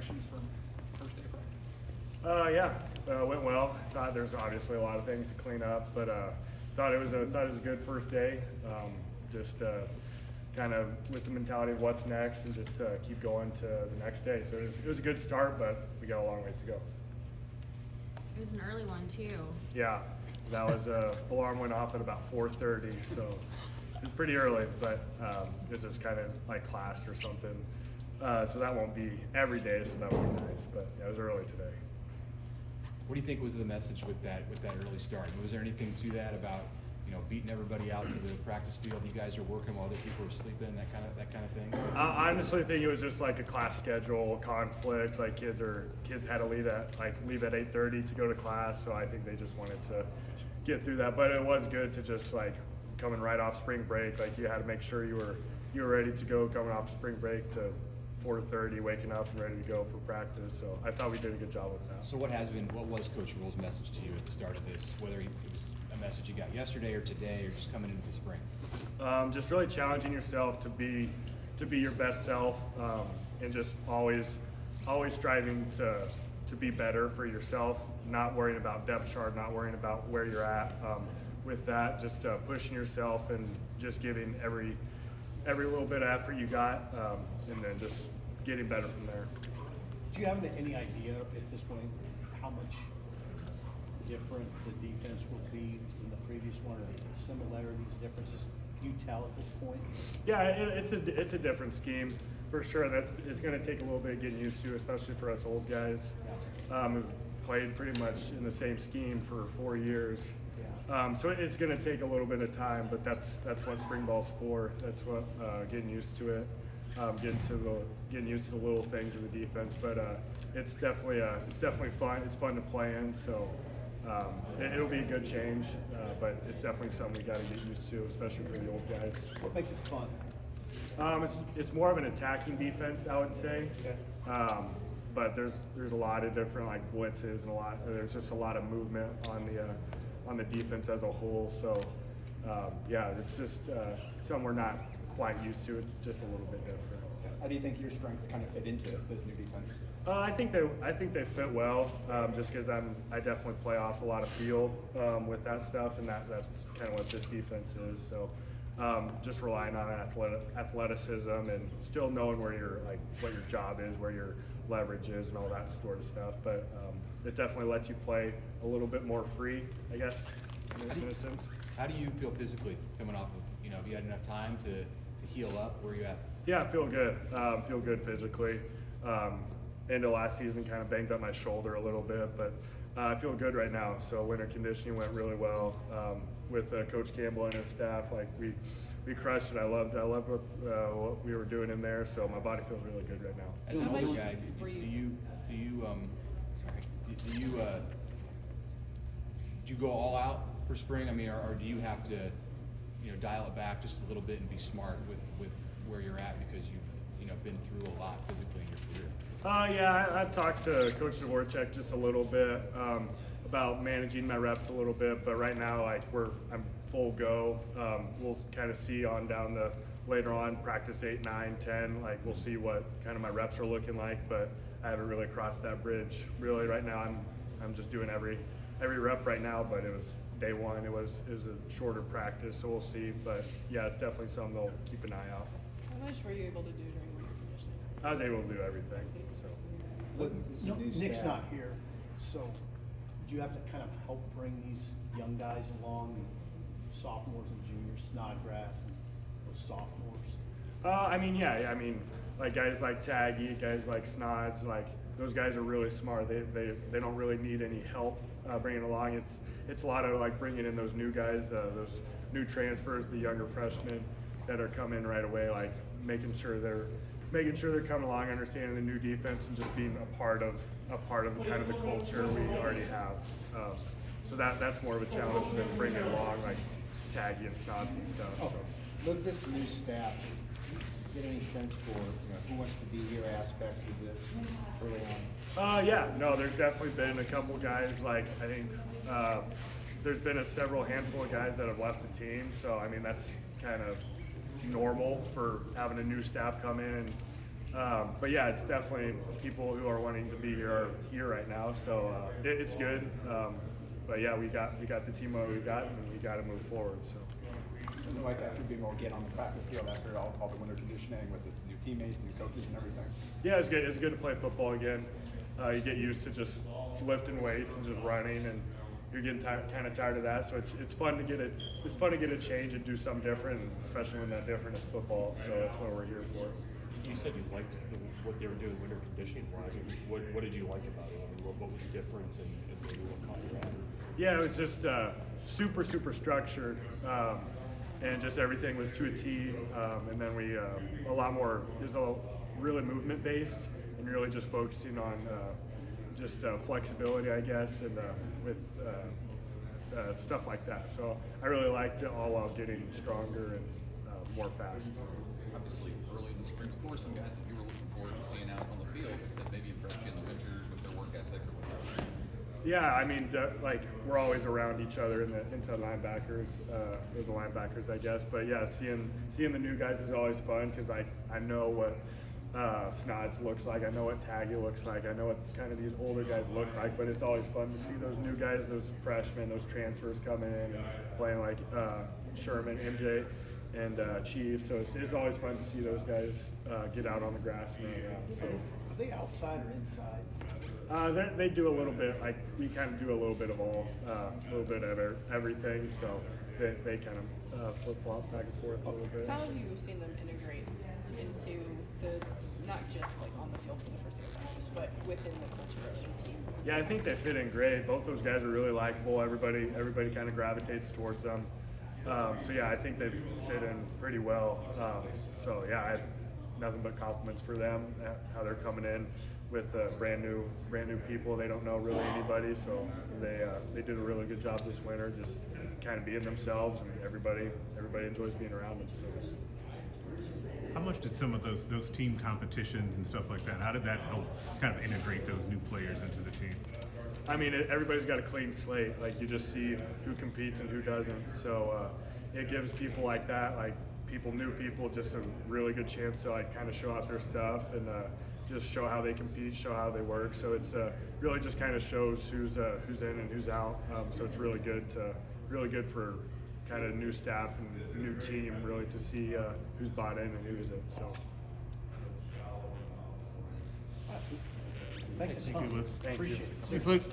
impressions from first day of practice? Went well. Thought there's obviously a lot of things to clean up, but thought it was a good first day. Kind of with the mentality of what's next and just keep going to the next day. So it was a good start, but we got a long ways to go. It was an early one too. Yeah, that was alarm went off at about 4:30, so it was pretty early, but it was just kind of like class or something. So that won't be every day, so that would be nice. But yeah, it was early today. What do you think was the message with that early start? Was there anything to that about beating everybody out to the practice field? You guys are working while other people are sleeping, that kind of thing. I honestly think it was just like a class schedule conflict. Like kids had to leave at 8:30 to go to class, so I think they just wanted to get through that. But it was good to just like coming right off spring break. Like you had to make sure you were ready to go coming off spring break to 4:30, waking up and ready to go for practice. So I thought we did a good job with that. So what was Coach Rule's message to you at the start of this? Whether it was a message you got yesterday or today, or just coming into the spring? Just really challenging yourself to be your best self, and just always striving to be better for yourself. Not worrying about depth chart, not worrying about where you're at. With that, just pushing yourself and just giving every little bit of effort you got, and then just getting better from there. Do you have any idea at this point how much different the defense will be than the previous one, or the similarities, differences? Can you tell at this point? Yeah, it's a different scheme for sure. It's going to take a little bit of getting used to, especially for us old guys who've played pretty much in the same scheme for 4 years. So it's going to take a little bit of time, but that's what spring ball's for. That's what getting used to it, getting used to the little things of the defense. But it's definitely fun. It's fun to play in. So it'll be a good change, but it's definitely something we got to get used to, especially for the old guys. What makes it fun? It's more of an attacking defense, I would say. Okay. But there's a lot of different like blitzes and there's just a lot of movement on the defense as a whole. So it's just something we're not quite used to. It's just a little bit different. How do you think your strengths kind of fit into this new defense? I think they fit well, just because I definitely play off a lot of feel with that stuff, and that's kind of what this defense is. So just relying on athleticism and still knowing what your job is, where your leverage is, and all that sort of stuff. But it definitely lets you play a little bit more free, I guess, in a sense. How do you feel physically coming off of, have you had enough time to heal up? Where are you at? Yeah, I feel good. Feel good physically. End of last season kind of banged up my shoulder a little bit, but I feel good right now. So winter conditioning went really well with Coach Campbell and his staff. Like we crushed it. I loved what we were doing in there. So my body feels really good right now. As an older guy, do you go all out for spring? I mean, or do you have to dial it back just a little bit and be smart with where you're at, because you've been through a lot physically in your career? I've talked to Coach Dvorak just a little bit about managing my reps a little bit, but right now I'm full go. We'll kind of see on down the later on practice 8, 9, 10. Like we'll see what kind of my reps are looking like, but I haven't really crossed that bridge. Really, right now I'm just doing every rep right now, but it was day one. It was a shorter practice, so we'll see. But yeah, it's definitely something they'll keep an eye out. How much were you able to do during winter conditioning? I was able to do everything. So Nick's not here, so do you have to kind of help bring these young guys along, sophomores and juniors, Snodgrass and those sophomores? Like guys like Taggy, guys like Snods, like those guys are really smart. They don't really need any help bringing along. It's a lot of like bringing in those new guys, those new transfers, the younger freshmen that are coming right away, like making sure they're coming along, understanding the new defense, and just being a part of kind of the culture we already have. So that's more of a challenge than bringing along like Taggy and Snods and stuff. So. Look, this new staff, get any sense for who wants to be here aspect of this early on? There's definitely been a couple guys. Like I think there's been several handful of guys that have left the team. So I mean that's kind of normal for having a new staff come in and But yeah, it's definitely people who are wanting to be here are here right now, so it's good. But yeah, we got the team we got, and we got to move forward. So. Doesn't like after being able to get on the practice field after all the winter conditioning with the new teammates, new coaches, and everything. Yeah, it's good. It's good to play football again. You get used to just lifting weights and just running, and you're getting kind of tired of that. So it's fun to get it. It's fun to get a change and do something different, especially when that different is football. So that's what we're here for. You said you liked what they were doing winter conditioning wise. What did you like about it? I mean, what was different and maybe what caught your eye? Yeah, it was just super structured, and just everything was to a T. And then we a lot more. It was all really movement based, and really just focusing on just flexibility, I guess, and with stuff like that. So I really liked it, all while getting stronger and more fast. Obviously, early in the spring, who are some guys that you were looking forward to seeing out on the field that maybe impressed you in the winter with their work ethic or whatever? Yeah, I mean, like we're always around each other in the inside linebackers, or the linebackers, I guess. But yeah, seeing the new guys is always fun because I know what Snods looks like. I know what Taggy looks like. I know what kind of these older guys look like. But it's always fun to see those new guys, those freshmen, those transfers coming in and playing like Sherman, MJ, and Chief. So it's always fun to see those guys get out on the grass and run around. So. Are they outside or inside? They do a little bit, like we kind of do a little bit of all, a little bit of everything. So they kind of flip flop back and forth a little bit. How have you seen them integrate into the, not just like on the field for the first day of practice, but within the culture of the team? Yeah, I think they fit in great. Both those guys are really likable. Everybody kind of gravitates towards them. So yeah, I think they fit in pretty well. So yeah, I have nothing but compliments for them, how they're coming in with brand new people. They don't know really anybody, so they did a really good job this winter, just kind of being themselves, and everybody enjoys being around them. So. How much did some of those team competitions and stuff like that, how did that help kind of integrate those new players into the team? I mean, everybody's got a clean slate. Like, you just see who competes and who doesn't. So it gives people like that, like new people, just a really good chance to like kind of show out their stuff and just show how they compete, show how they work. So it's really just kind of shows who's in and who's out. So it's really good for kind of new staff and new team, really, to see who's bought in and who isn't. So. Thanks a ton. Thank you, Luke. Thank you. Appreciate it. Thanks, Luke.